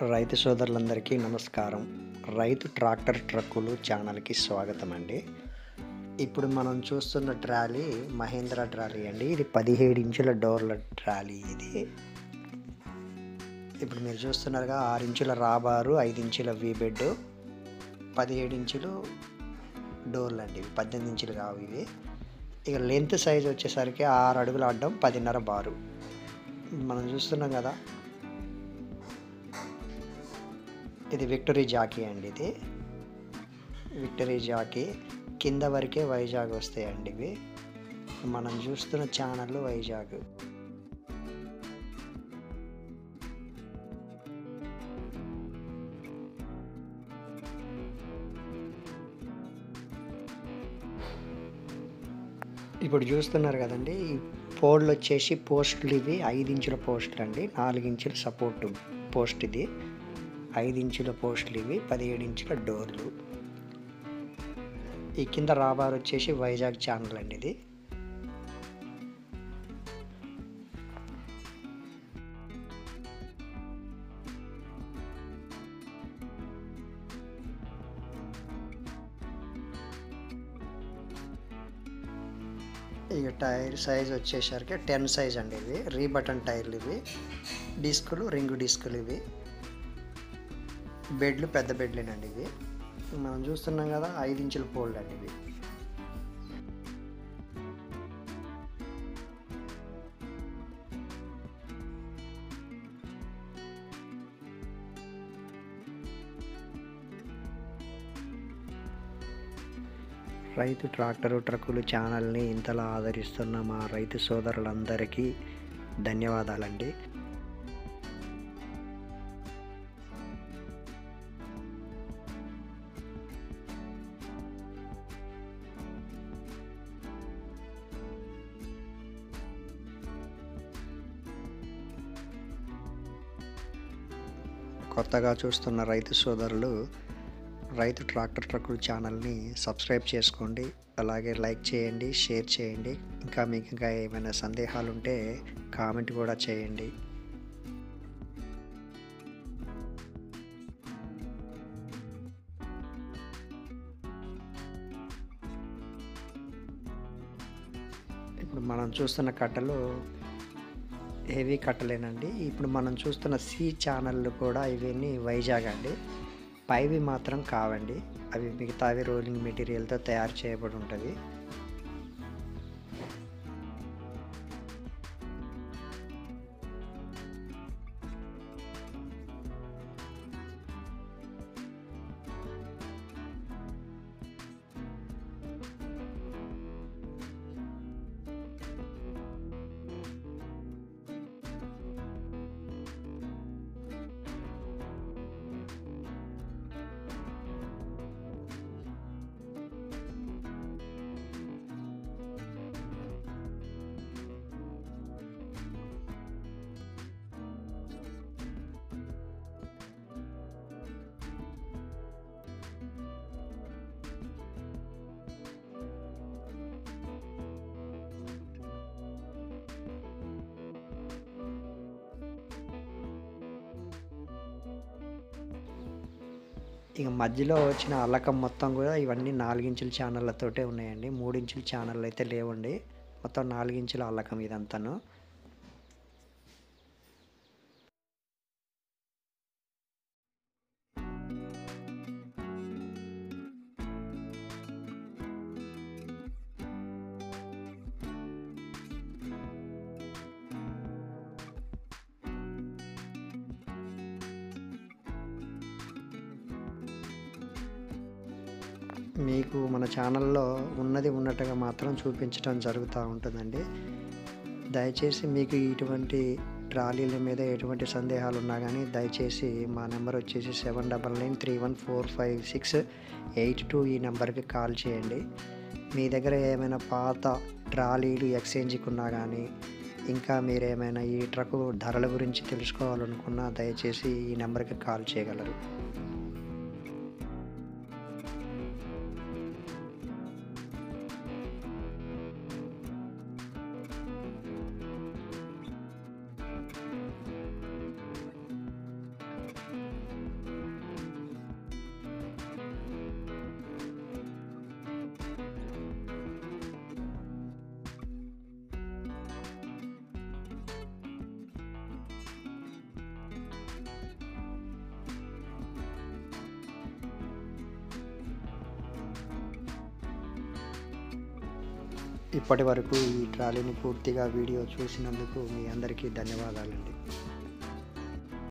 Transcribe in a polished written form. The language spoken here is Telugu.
రైతు సోదరులందరికీ నమస్కారం. రైతు ట్రాక్టర్ ట్రక్కులు ఛానల్‌కి స్వాగతం అండి. ఇప్పుడు మనం చూస్తున్న ట్రాలీ మహేంద్ర ట్రాలీ అండి. ఇది 17 ఇంచుల డోర్ల ట్రాలీ ఇది. ఇప్పుడు మీరు చూస్తున్నారుగా 6 ఇంచుల రాబారు, 5 ఇంచుల వీ బెడ్, 17 ఇంచులు డోర్లండి ఇవి. 18 ఇంచులు కావు ఇవి. ఇక లెంత్ సైజ్ వచ్చేసరికి 6 అడుగుల అడ్డం, 10.5 బారు. మనం చూస్తున్నాం కదా, ఇది విక్టరీ జాకీ అండి. ఇది విక్టరీ జాకీ కింద వరకే వైజాగ్ వస్తాయండి ఇవి. మనం చూస్తున్న ఛానల్ వైజాగ్. ఇప్పుడు చూస్తున్నారు కదండి, ఈ పోల్లు వచ్చేసి పోస్టులు ఇవి 5 ఇంచుల పోస్టులు అండి. 4 ఇంచుల సపోర్ట్ పోస్ట్ ఇది. 5 ఇంచుల పోస్టులు ఇవి. 17 ఇంచుల డోర్లు. ఈ కింద రాబార్ వచ్చేసి వైజాగ్ ఛానల్ అండి ఇది. ఇక టైర్ సైజ్ వచ్చేసరికి 10 సైజ్ అండి ఇవి. రీబటన్ టైర్లు ఇవి. డిస్కులు రింగు డిస్కులు ఇవి. బెడ్లు పెద్ద బెడ్లేనండి ఇవి. మనం చూస్తున్నాం కదా, 5 ఇంచుల పోల్డ్ అండి ఇవి. రైతు ట్రాక్టరు ట్రక్కులు ఛానల్ని ఇంతలా ఆదరిస్తున్న మా రైతు సోదరులందరికీ ధన్యవాదాలండి. కొత్తగా చూస్తున్న రైతు సోదరులు రైతు ట్రాక్టర్ ట్రక్కులు ఛానల్ని సబ్స్క్రైబ్ చేసుకోండి. అలాగే లైక్ చేయండి, షేర్ చేయండి. మీకు ఇంకా ఏమైనా సందేహాలు ఉంటే కామెంట్ కూడా చేయండి. ఇప్పుడు మనం చూస్తున్న కట్టలు హెవీ కట్టలేనండి. ఇప్పుడు మనం చూస్తున్న సి ఛానళ్ళు కూడా ఇవన్నీ వైజాగ్ అండి. పైవి మాత్రం కావండి. అవి మిగతావి రోలింగ్ మెటీరియల్తో తయారు చేయబడి ఉంటుంది. ఇక మధ్యలో వచ్చిన అల్లకం మొత్తం కూడా ఇవన్నీ 4 ఇంచుల ఛానళ్ళతోటే ఉన్నాయండి. 3 ఇంచుల ఛానళ్ళు అయితే లేవండి. మొత్తం 4 ఇంచుల అల్లకం ఇదంతాను. మీకు మన ఛానల్లో ఉన్నది ఉన్నట్టుగా మాత్రం చూపించడం జరుగుతూ ఉంటుందండి. దయచేసి మీకు ఇటువంటి ట్రాలీల మీద ఎటువంటి సందేహాలు ఉన్నా కానీ దయచేసి మా నెంబర్ వచ్చేసి 7993145682 ఈ నెంబర్కి కాల్ చేయండి. మీ దగ్గర ఏమైనా పాత ట్రాలీలు ఎక్స్చేంజ్కి ఉన్నా కానీ, ఇంకా మీరేమైనా ఈ ట్రక్ ధరల గురించి తెలుసుకోవాలనుకున్నా దయచేసి ఈ నెంబర్కి కాల్ చేయగలరు. ఇప్పటి వరకు ఈ ట్రాలీని పూర్తిగా వీడియో చూసినందుకు మీ అందరికీ ధన్యవాదాలండి.